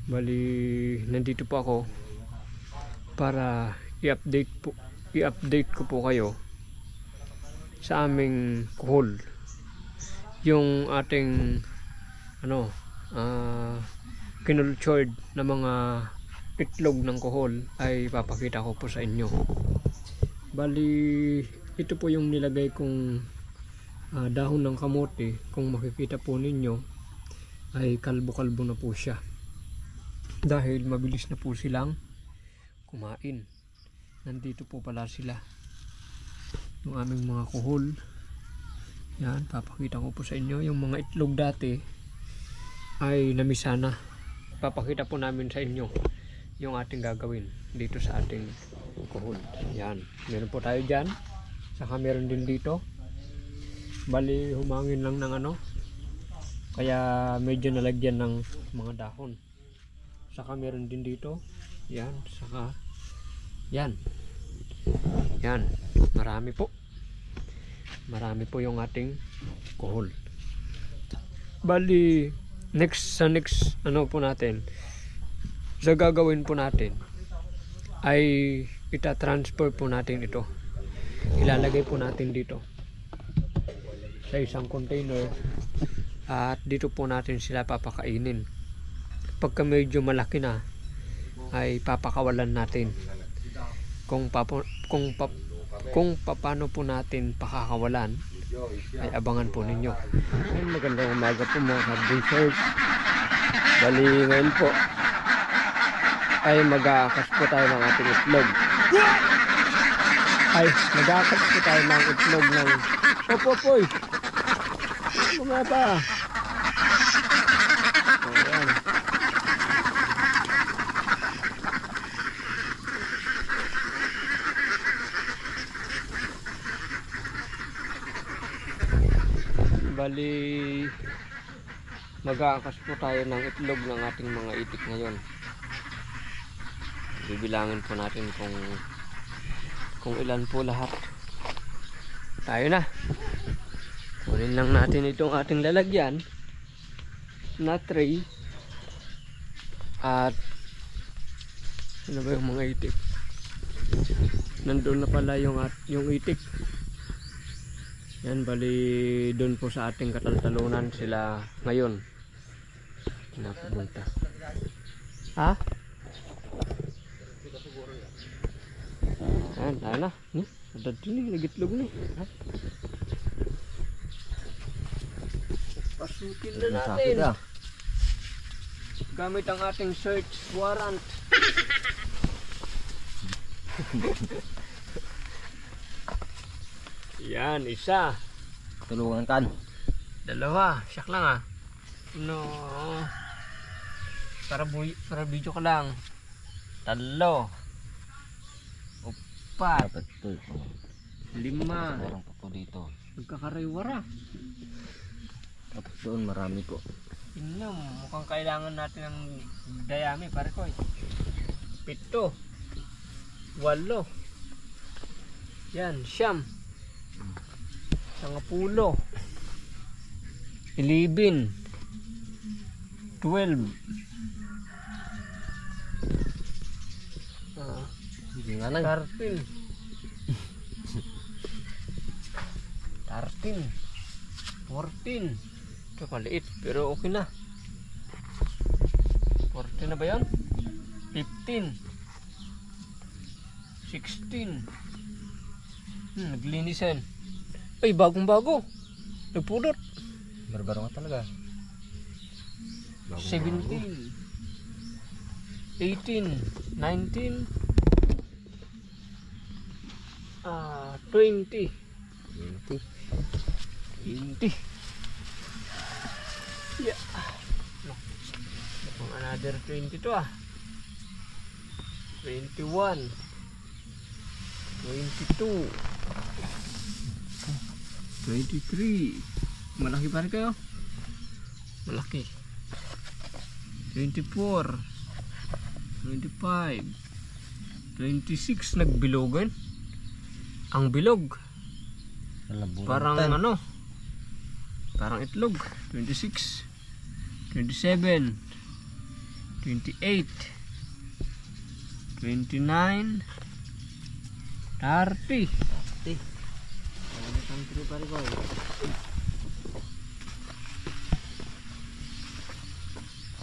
Bali, nandito po ako para i-update ko po kayo sa aming kuhol. Yung ating kinultured na mga itlog ng kuhol ay papakita ko po sa inyo. Bali, ito po yung nilagay kong dahon ng kamote. Kung makikita po ninyo ay kalbo-kalbo na po siya dahil mabilis na po silang kumain. Nandito po pala sila, yung aming mga kuhol. Yan, papakita ko po sa inyo yung mga itlog dati ay namisa na. Papakita po namin sa inyo yung ating gagawin dito sa ating kuhol. Yan, meron po tayo dyan, saka meron din dito. Bali, humangin lang ng kaya medyo nalagyan ng mga dahon. Saka meron din dito. Yan, saka yan. Yan, marami po. Marami po yung ating kuhol. Bali, sa next po natin, sa gagawin po natin ay ita-transfer po natin ito. Ilalagay po natin dito sa isang container at dito po natin sila papakainin. Pagka medyo malaki na ay papakawalan natin. Kung paano po natin pakakawalan ay abangan po ninyo. Ay, magandang umaga po mga ka-research. Bali, ngayon po ay mag-aakas po tayo ng ating itlog. Ay, mag-aakas po tayo ng itlog ng popoy. Mga pa. Ayan. Bali, mag-aakas po tayo ng itlog ng ating mga itik ngayon. Bibilangin po natin kung ilan po lahat. Tayo na. Kunin lang natin itong ating lalagyan na tray. At ano ba yung mga itik? Nandun na pala yung itik. Yan, bali doon po sa ating kataltalunan sila ngayon. Napunta. Ha? Yan, tayo na. Ada din, nagitlog na. Pasukin na natin. Gamit ang ating search warrant. Yan, isa. Tulungan kan. Dalawa, siyak lang No. Para video ka lang. Talo. Upat. Lima. Meron pa po dito. Magkakariwara. Tapos doon marami po. Tingnan, mukhang kailangan natin ng dayami, pare ko. 7. 8. Yan, 9. 10. 11. 12. Hindi nga lang. 13. 14. Ito maliit pero okay na. 14 na ba yan? 15. 16. Naglinisan. Ay, bagong-bago. Nagpulot. Barbaro nga talaga. 17. 18. 19. 20. 20. Yeah. No. Another 20 to 21. 22. 23. Malaki pa rin kayo? Malaki. 24. 25. 26. Nagbilogan. Ang bilog. Parang parang itlog. 26. 27. 28, 29, 30. Ano country pare ko?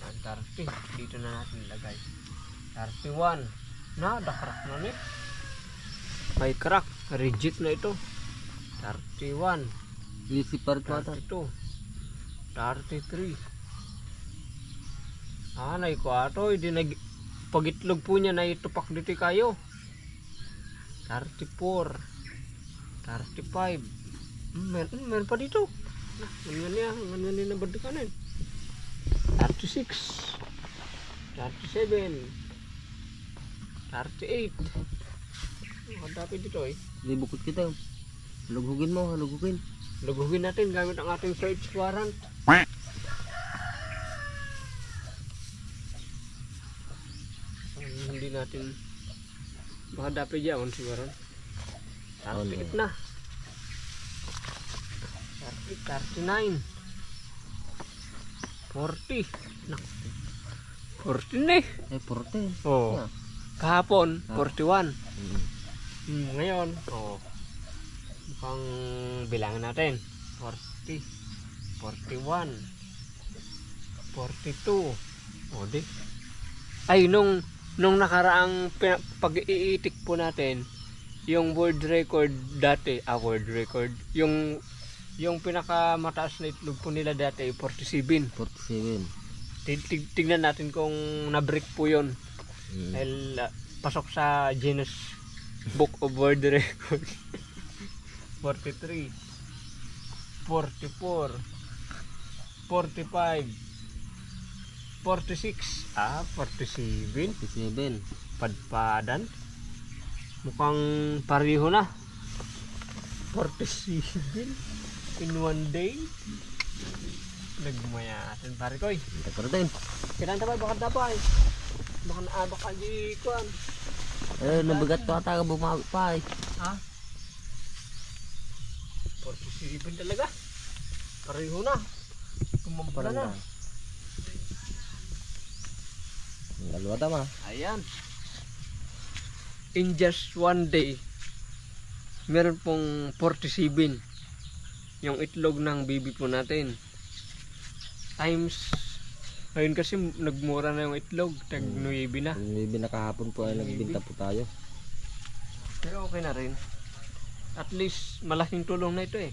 Yan, 30. Dito na natin ilagay. 31. Crack na ni. May crack. Reject na ito. 31. Easy pare ko ata. 32. 33. Nay ko ato. Pagitlog po niya na itupak dito kayo. 34. 35. Meron pa dito. Ganyan niya na badikanin. 36. 37. 38. Dapat dito eh. Libukot kita. Halugugin mo, halugugin. Lugugin natin gamit ang ating search warrant. Hindi natin baka dapat dyan siguro. 38 na. 39. 40. 40 na eh. 40. Oh. Kahapon, 41. Ngayon, mukhang bilangan natin. 40, 41, 42. Di. Ay, nung nakaraang pag-iitik po natin, yung world record dati, world record, yung pinakamataas na itlog po nila dati ay 47. 47. Tignan natin kung na-break po yun. Dahil pasok sa Guinness Book of World Record. 43, 44, 45, 46, 47. 47. Padpadan. Mukhang pareho na. 47 in one day. Nagmayatin pare ko eh. Takor din. Kinanta pa baka dabay. Baka naabak ka di kuan. Nabagat to ata ka bumawag pa eh. 47 talaga. Pareho na. Kumambala na. Dalawa tama. Ayan. In just one day, meron pong 47 yung itlog ng baby po natin. Times, ayun kasi nagmura na yung itlog, tag 9 na. Maybe nakahapon po ay nagbinta po tayo. Pero okay na rin. At least malaking tulong na ito eh.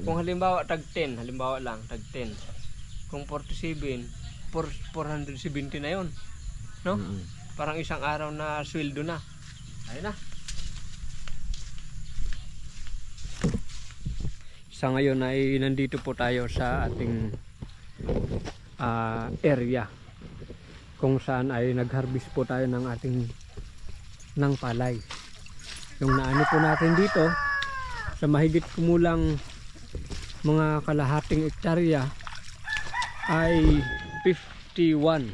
Kung halimbawa tag 10, halimbawa lang tag 10. Kung 47, 470 na yon. No? Parang isang araw na sweldo na. Ayun na. Sa ngayon ay nandito po tayo sa ating area kung saan ay nag-harvest po tayo ng ating palay. Yung naani po natin dito sa mahigit kumulang mga kalahating ektarya ay 51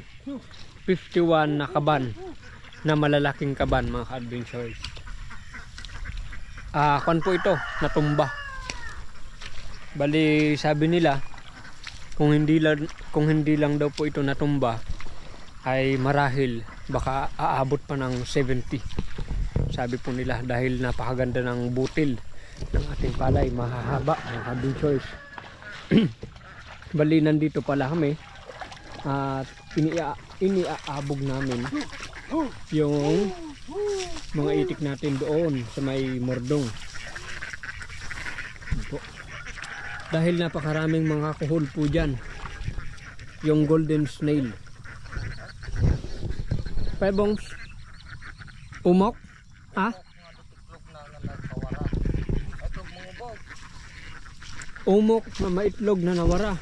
na kaban, na malalaking kaban mga ka-adventurers. Kwan po ito, natumba. Bali sabi nila kung hindi lang daw po ito natumba ay marahil baka aabot pa ng 70. Sabi po nila dahil napakaganda ng butil ng ating palay, mahahaba mga ka-adventurers. Bali nandito pala kami at iniaabog namin yung mga itik natin doon sa may Mordong. Dahil napakaraming mga kuhol po dyan, yung golden snail. Pebongs umok umok na maitlog na nawara.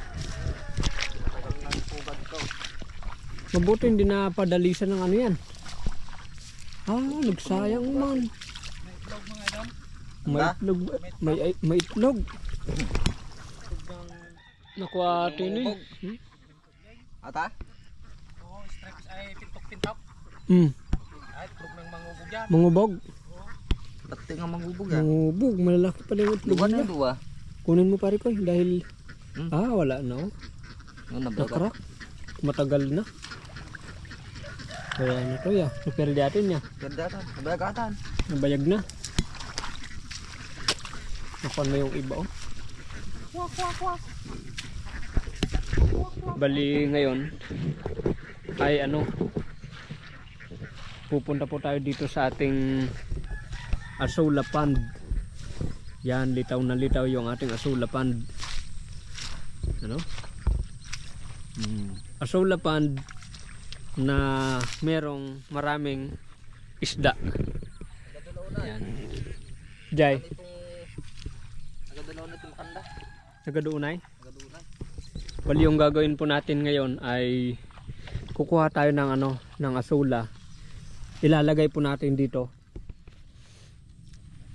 Mabuti hindi na padalisan ng ano yan. Nagsayang man. Maitlog, maitlog. Nakuha tini. Ata? Oo, stripes ay pintok-pintok. Ay, itlog ng mangubog yan. Mangubog. Pati nga mangubog yan. Mangubog, malalaki pala yung itlog Luwa niya. na luwa. Kunin mo pare ko dahil wala na. Nabagat. Nakrak. Matagal na. Kaya ano to ya, super diatin niya. Gandatan, nabayagatan. Nabayag na. Nakuha mo yung iba oh. Bali ngayon ay ano, pupunta po tayo dito sa ating Asula Pond. Yan, litaw na litaw yung ating Asula Pond. Ano? Asula Pond na merong maraming isda. Yan. Jay, Nagadalaw na itong kanda. nagaduunay? Nagadunay. Bali yung gagawin po natin ngayon ay kukuha tayo ng ano, ng asula. Ilalagay po natin dito.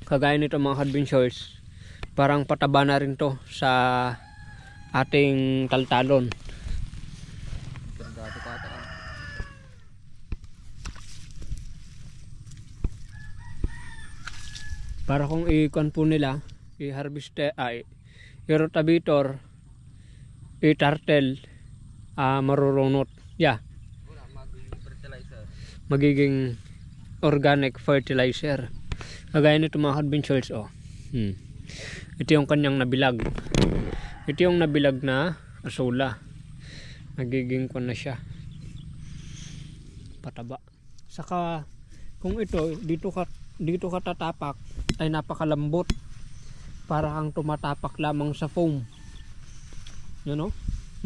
Kagaya nito mga adventures, parang pataba na rin to sa ating taltalon. Gandatan kata. Para kung i-con po nila, i-harvest ay i-rotavitor, i-turtle, marurunot. Yeah, Wala, magiging fertilizer. magiging organic fertilizer. Kagaya nito mga adventures oh. Ito yung kanyang nabilag. Ito yung nabilag na asula. Nagiging kon na siya. Pataba. Saka kung ito dito ka tatapak ay napakalambot. Para kang tumatapak lamang sa foam. You know?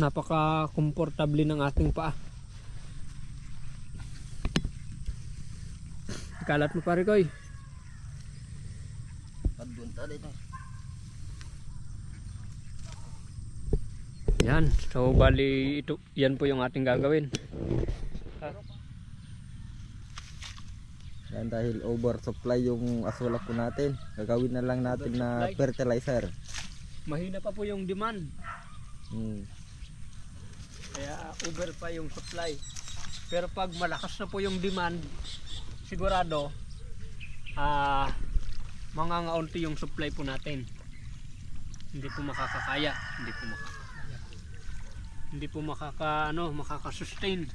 Napaka-komportable ng ating paa. Ikalat mo pare koy. Pagdunta dito. Yan. So bali ito, yan po yung ating gagawin. Yan, dahil oversupply yung asula po natin. Gagawin na lang natin na fertilizer. Mahina pa po yung demand. Kaya over pa yung supply. Pero pag malakas na po yung demand, sigurado mangangaunti yung supply po natin. Hindi po makakakaya, hindi po makaka-sustain.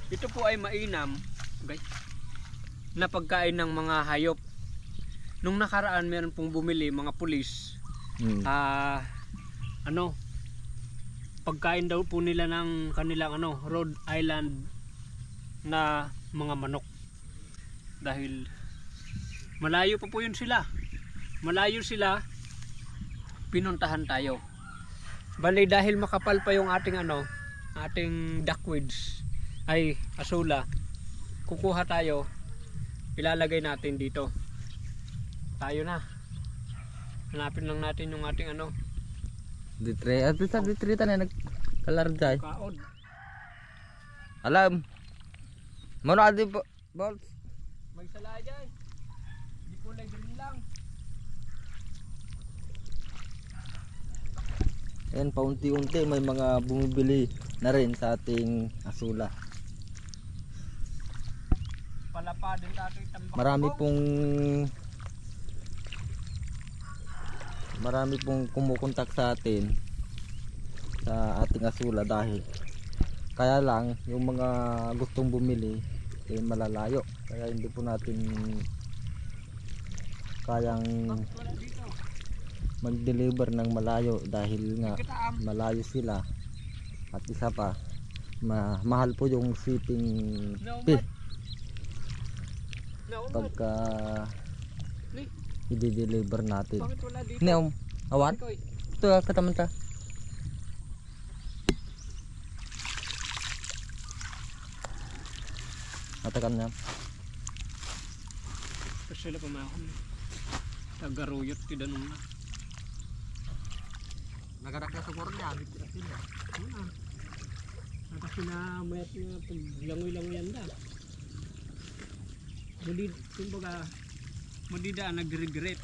Ito po ay mainam, guys, na pagkain ng mga hayop. Nung nakaraan meron pong bumili mga pulis. Pagkain daw po nila ng kanilang Rhode Island na mga manok. Dahil malayo pa po yun sila. Malayo sila, pinuntahan tayo. Bali dahil makapal pa yung ating ating duckweeds ay asula, kukuha tayo, ilalagay natin dito. Tayo na. Hanapin lang natin yung ating Ditre, at sa ditre na nagkalarjay. kaod. Alam. Mano adi po, balls. May sala dyan. Hindi po green lang. Ayan, paunti-unti may mga bumibili na rin sa ating asula. Palapa din tayo tambak. Marami pong kumukontak sa atin sa ating asula, dahil kaya lang yung mga gustong bumili malalayo, kaya hindi po natin kayang mag-deliver ng malayo dahil nga malayo sila, at isa pa mahal po yung shipping fee pagka i-deliver natin. Bakit wala dito? Neom, awan? Ito kataman ta. Atakan niya. Kasi sila pamahon. Tagaruyot tidanong na. Nagarak na siguro niya, niya. Kasi na mayat nga paglangoy-langoy yan da. Kumbaga, madida nag-regret.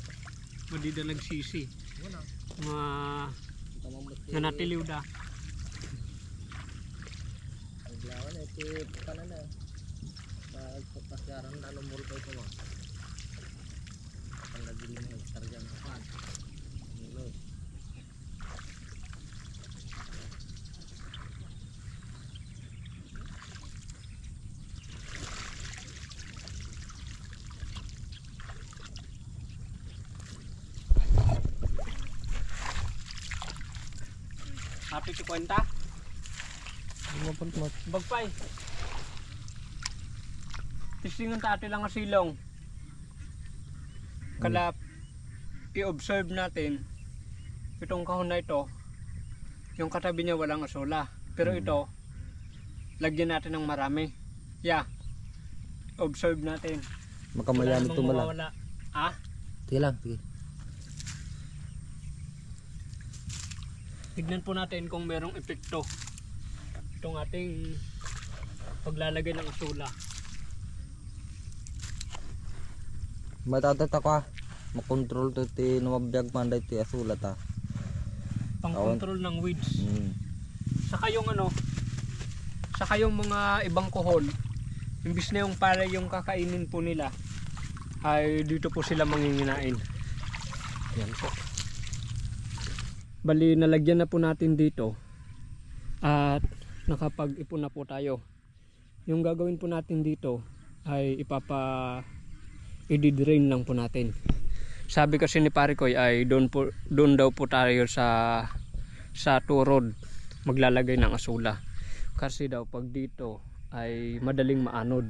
Madida nagsisi. Nga natiliw da. Naglawan na ito kanan na. Pagpasyaran na lumul pa ito mo. Ang nagili mo, tarjang kapan. Ati 50. Bagpay. Tisingan ta ati lang ang silong. Kalap i-observe natin itong kahon na ito. Yung katabi niya walang asula. Pero ito lagyan natin ng marami. Yeah. Observe natin. Makamayami ito mala. Mawawala. Ah? Sige lang, sige. Tignan po natin kung merong epekto itong ating paglalagay ng asula. Matatat ako makontrol to ti numabiyag man dahil ti asula ta. Pang control ng weeds. Hmm. Saka yung ano, saka yung mga ibang kohol, imbis na yung para yung kakainin po nila, ay dito po sila manginginain. Yan po. Bali, nalagyan na po natin dito at nakapag-ipon na po tayo. Yung gagawin po natin dito ay i-drain lang po natin. Sabi kasi ni Pare Koy ay doon daw po tayo sa turod maglalagay ng asula. Kasi daw pag dito ay madaling maanod.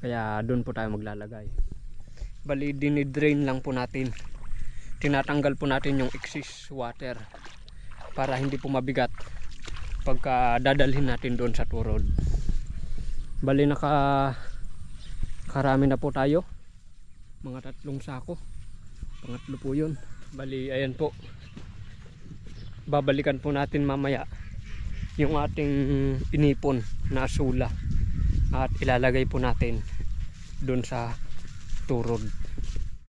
Kaya doon po tayo maglalagay. Bali, dinidrain lang po natin. Tinatanggal po natin yung excess water para hindi po mabigat pagka dadalhin natin doon sa turod. Bali, karami na po tayo, mga 3 sako, pangatlo po yun. Bali, ayan po, babalikan po natin mamaya yung ating inipon na asula at ilalagay po natin doon sa turod.